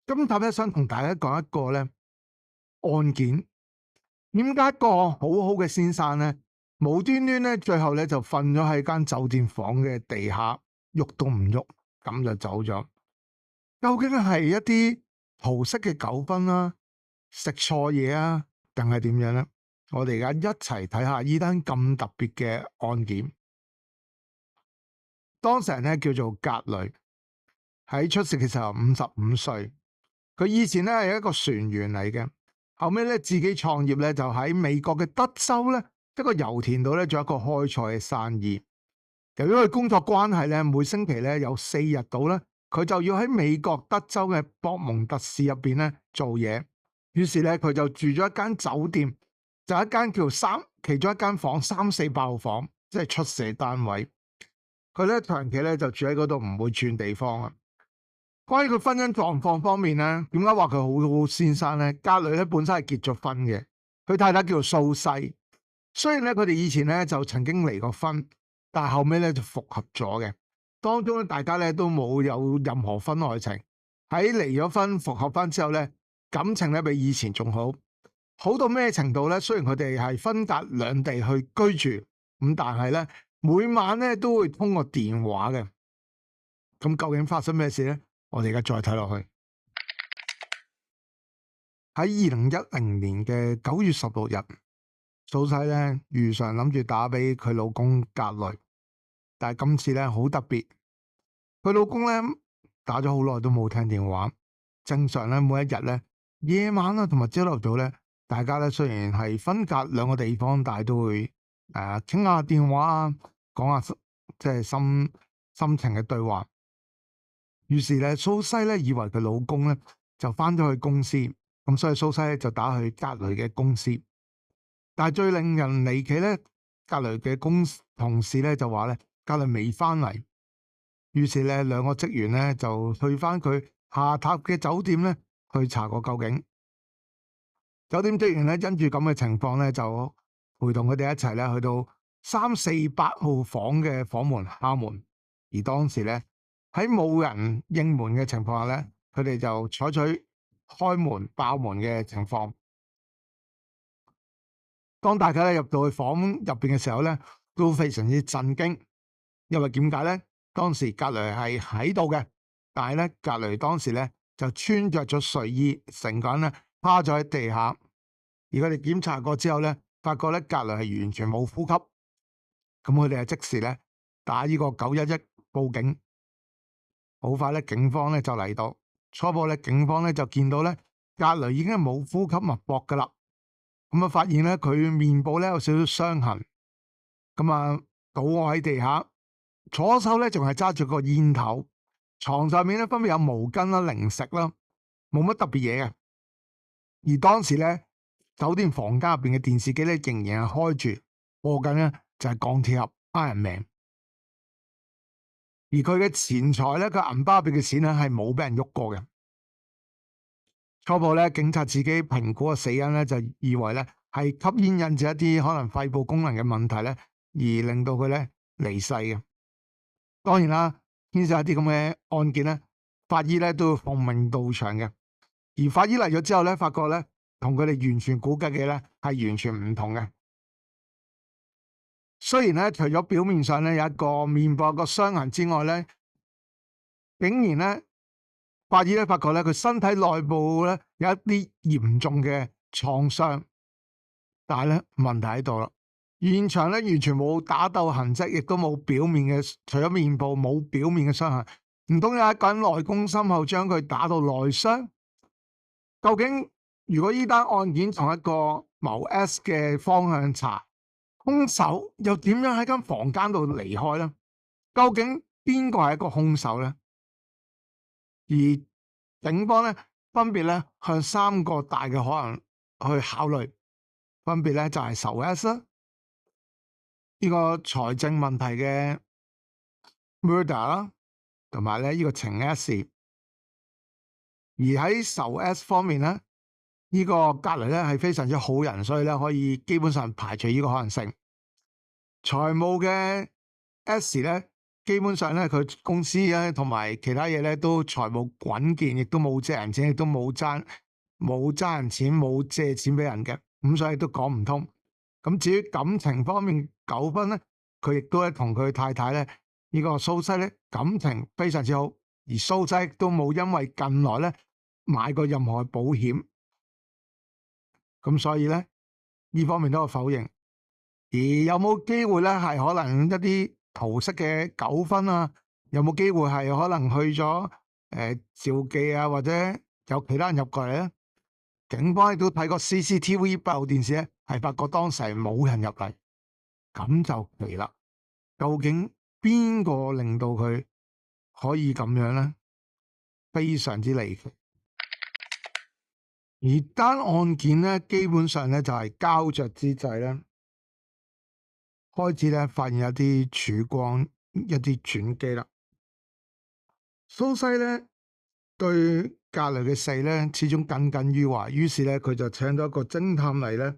今集咧想同大家講一個咧案件，點解一個好好嘅先生咧，無端端咧最後咧就瞓咗喺間酒店房嘅地下，喐都唔喐，咁就走咗。究竟係一啲桃色嘅糾紛啦，食錯嘢啊，定係點樣咧？我哋而家一齊睇下呢單咁特別嘅案件。當事人咧叫做格雷，喺出事嘅時候55歲。佢以前咧係一個船員嚟嘅，後尾咧自己創業咧就喺美國嘅德州咧一個油田度咧做一個開採嘅生意。由於佢工作關係咧，每星期咧有4日到咧，佢就要喺美國德州嘅博蒙特市入邊咧做嘢。於是咧佢就住咗一間酒店，就一間叫其中一間房348號房，即係出社單位。佢咧長期咧就住喺嗰度，唔會轉地方啊。關於佢婚姻狀況方面咧，點解話佢好好先生咧？格雷咧本身係結咗婚嘅，佢太太叫做蘇西。雖然咧佢哋以前咧就曾經離過婚，但係後尾咧就復合咗嘅。當中咧大家咧都冇有任何婚外情。喺離咗婚復合翻之後咧，感情咧比以前仲好，好到咩程度咧？雖然佢哋係分隔兩地去居住，咁但係咧每晚咧都會通過電話嘅。咁究竟發生咩事咧？我哋而家再睇落去。喺2010年嘅9月16日，蘇西咧如常諗住打俾佢老公格雷，但係今次咧好特別，佢老公咧打咗好耐都冇聽電話。正常咧每一日咧夜晚啊同埋朝頭早咧，大家咧雖然係分隔兩個地方，但係都會傾下電話啊，講下即係心情嘅對話。於是咧，蘇西咧以為佢老公咧就翻咗去公司，咁所以蘇西咧就打去格雷嘅公司。但係最令人離奇咧，格雷嘅同事咧就話咧格雷未翻嚟。於是咧兩個職員咧就去翻佢下榻嘅酒店咧去查個究竟。酒店職員咧因住咁嘅情況咧就陪同佢哋一齊咧去到348號房嘅房門敲門，而當時咧，喺冇人應門嘅情況下咧，佢哋就採取開門爆門嘅情況。當大家咧入到去房入邊嘅時候咧，都非常之震驚，因為點解咧？當時格雷係喺度嘅，但係咧格雷當時咧就穿着咗睡衣，成個人咧趴咗喺地下。而佢哋檢查過之後咧，發覺咧格雷係完全冇呼吸。咁佢哋係即時咧打呢個911報警。好快咧，警方咧就嚟到。初步咧，警方咧就見到咧，格雷已經係冇呼吸脈搏噶啦。咁啊，發現咧佢面部咧有少少傷痕，咁啊倒卧喺地下，左手咧仲係揸住個煙頭。床上面咧分別有毛巾啦、零食啦，冇乜特別嘢嘅。而當時咧，酒店房間入邊嘅電視機咧仍然係開住，播緊咧就係鋼鐵俠 Iron Man。而佢嘅錢財咧，佢銀包入邊嘅錢咧係冇俾人喐過嘅。初步咧，警察自己評估個死因咧，就以為咧係吸煙引致一啲可能肺部功能嘅問題咧，而令到佢咧離世嘅。當然啦，牽涉一啲咁嘅案件咧，法醫咧都要奉命到場嘅。而法醫嚟咗之後咧，發覺咧同佢哋完全估計嘅咧係完全唔同嘅。雖然咧，除咗表面上咧有一個面部有個傷痕之外咧，竟然咧法醫咧發覺咧佢身體內部咧有一啲嚴重嘅創傷，但係咧問題喺度啦，現場咧完全冇打鬥痕跡，亦都冇表面嘅，除咗面部冇表面嘅傷痕，唔通有一個人內功深厚將佢打到內傷？究竟如果呢單案件從一個謀 S 嘅方向查，兇手又點樣喺間房間度離開咧？究竟邊個係一個兇手咧？而警方咧分別咧向3個大嘅可能去考慮，分別咧就係仇 S 啦，呢個財政問題嘅 murder 啦，同埋咧呢個情 S。而喺仇 S 方面咧，呢個格雷咧係非常之好人，所以咧可以基本上排除呢個可能性。財務嘅 S 咧基本上咧佢公司咧同埋其他嘢咧都財務穩健，亦都冇借人錢，亦都冇爭人錢，冇借錢俾人嘅，咁所以都講唔通。咁至於感情方面糾紛咧，佢亦都係同佢太太咧呢個蘇西咧感情非常之好，而蘇西都冇因為近來咧買過任何保險，咁所以咧呢方面都有否認。而有冇機會咧係可能一啲桃色嘅糾紛啊？有冇機會係可能去咗召妓啊，或者有其他人入過嚟咧？警方亦都睇過 CCTV 閉路電視咧，係發覺當時係冇人入嚟，咁就奇啦。究竟邊個令到佢可以咁樣咧？非常之離奇。而單案件咧，基本上咧就係膠着之際咧，開始咧發現一啲曙光，一啲轉機啦。蘇西咧對隔籬嘅事咧始終耿耿於懷，於是咧佢就請咗一個偵探嚟咧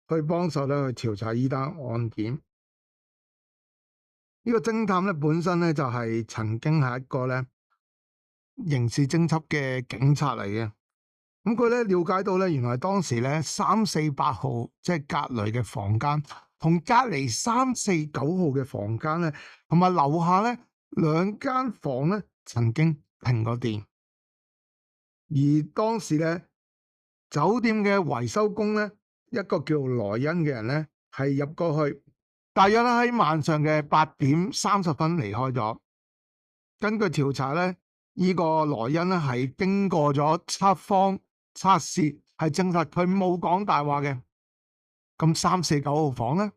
去幫手咧去調查呢單案件。呢個偵探咧本身咧就係曾經係一個咧刑事偵緝嘅警察嚟嘅。咁佢咧了解到咧，原來當時咧348號即係隔籬嘅房間，同隔籬349號嘅房間咧，同埋樓下咧2間房咧曾經停過電。而當時咧酒店嘅維修工咧，一個叫萊恩嘅人咧係入過去，大約咧喺晚上嘅8:30離開咗。根據調查咧，呢個萊恩咧係經過咗測謊測試，係證實佢冇講大話嘅。咁349號房咧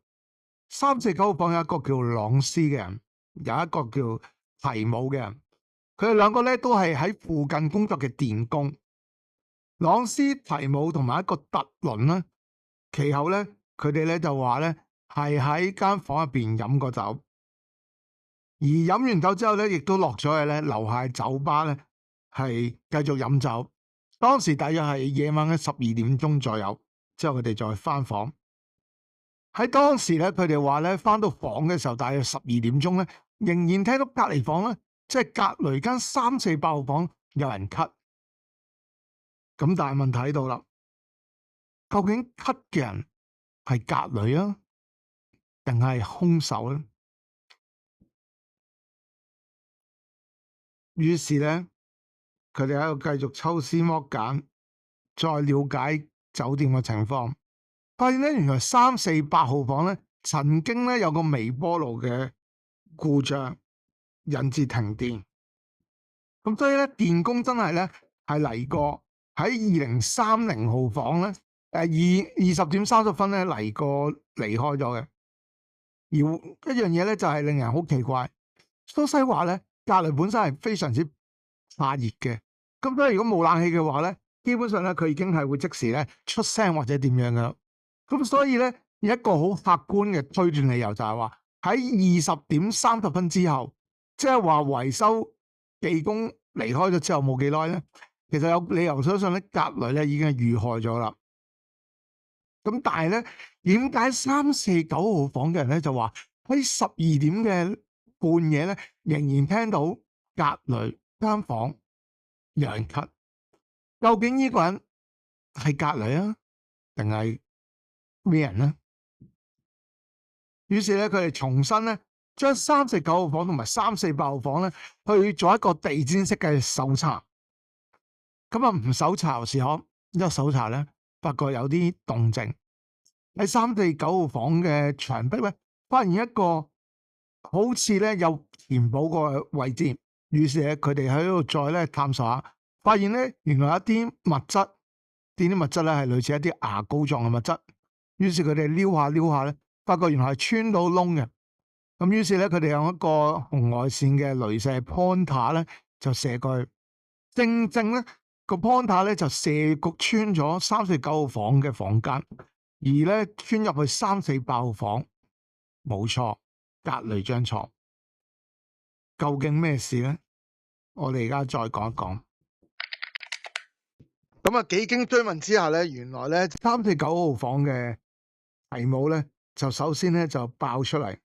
，349號房有一個叫朗斯嘅人，有一個叫提姆嘅人，佢哋兩個咧都係喺附近工作嘅電工。朗斯、提姆同埋一個特倫啦，其後咧佢哋咧就話咧係喺間房入邊飲過酒，而飲完酒之後咧，亦都落咗去咧樓下酒吧咧係繼續飲酒。當時大約係夜晚嘅12點鐘左右，之後佢哋再翻房。喺當時咧，佢哋話咧翻到房嘅時候，大約12點鐘咧，仍然聽到隔離房咧，即係隔離間348號房有人咳。咁但係問題喺度啦，究竟咳嘅人係隔離啊，定係兇手咧？於是咧，佢哋喺度繼續抽絲剝繭，再了解酒店嘅情況，發現咧原來348號房咧曾經咧有個微波爐嘅故障，引致停電。咁所以咧，電工真係咧係嚟過喺2030號房咧，20點30咧嚟過離開咗嘅。而一樣嘢咧就係令人好奇怪，蘇西話咧隔離本身係非常之怕熱嘅，咁所以如果冇冷氣嘅話咧，基本上咧佢已經係會即時咧出聲或者點樣噶。咁所以咧有一個好客觀嘅推斷理由就係話喺20點30之後，即係話維修技工離開咗之後冇幾耐咧，其實有理由相信咧隔離咧已經係遇害咗啦。咁但係咧，點解349號房嘅人咧就話喺12點嘅半夜咧，仍然聽到隔離間房有人咳？究竟呢個人係隔離啊，定係咩人咧？於是咧，佢哋重新咧將349號房同埋348號房咧去做一個地毯式嘅搜查。咁啊，唔搜查時可一搜查咧，發覺有啲動靜。喺349號房嘅牆壁咧，發現一個好似咧有填補過嘅位置。於是咧，佢哋喺度再咧探索下，發現咧原來一啲物質，呢啲物質咧係類似一啲牙膏狀嘅物質。於是佢哋撩下撩下咧，發覺原來係穿到窿嘅。咁於是咧，佢哋用一個紅外線嘅鐳射 pointer 咧，就射過去，正正咧個 pointer 咧就射局穿咗349號房嘅房間。而咧穿入去348號房，冇錯，隔離張床。究竟咩事咧？我哋而家再講一講。咁啊，幾經追問之下咧，原來咧349號房嘅提姆咧，就首先咧就爆出嚟，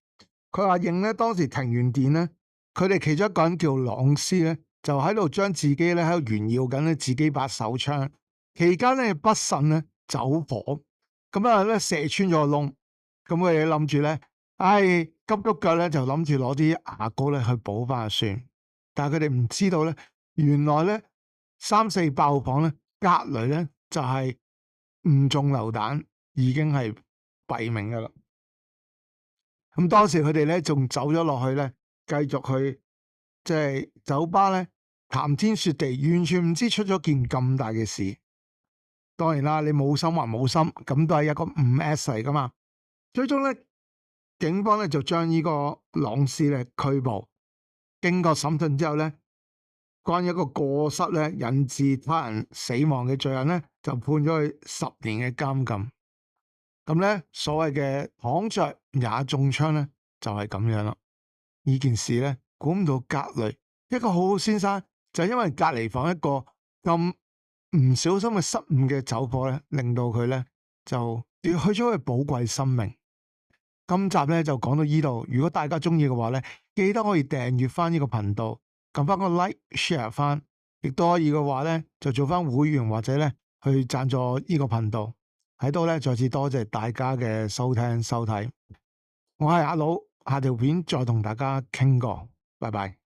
佢話認咧當時停完電咧，佢哋其中一個人叫朗斯咧，就喺度將自己咧喺度炫耀緊咧自己把手槍，期間咧不慎咧走火，咁啊咧射穿咗個窿，咁佢哋諗住咧，急急腳咧就諗住攞啲牙膏咧去補翻算，但係佢哋唔知道咧，原來咧3-4爆房咧格雷咧就係誤中流彈，已經係斃命噶啦。咁當時佢哋咧仲走咗落去咧，繼續去即係酒吧咧談天說地，完全唔知出咗件咁大嘅事。當然啦，你冇心還冇心，咁都係一個5S 嚟噶嘛。最終咧，警方咧就將呢個朗斯咧拘捕。經過審訊之後咧，關於一個過失咧引致他人死亡嘅罪人咧，就判咗佢10年嘅監禁。咁咧，所謂嘅躺着也中槍咧，就係咁樣啦。呢件事咧，估唔到格雷一個好好先生，就因為隔離房一個咁唔小心嘅失誤嘅走火咧，令到佢咧就奪去咗佢寶貴生命。今集咧就講到呢度，如果大家中意嘅話咧，記得可以訂閱翻呢個頻道，撳翻個 like share 翻，亦都可以嘅話咧就做翻會員或者咧去贊助呢個頻道。喺度咧，再次多謝大家嘅收聽收睇，我係阿佬，下條片再同大家傾過，拜拜。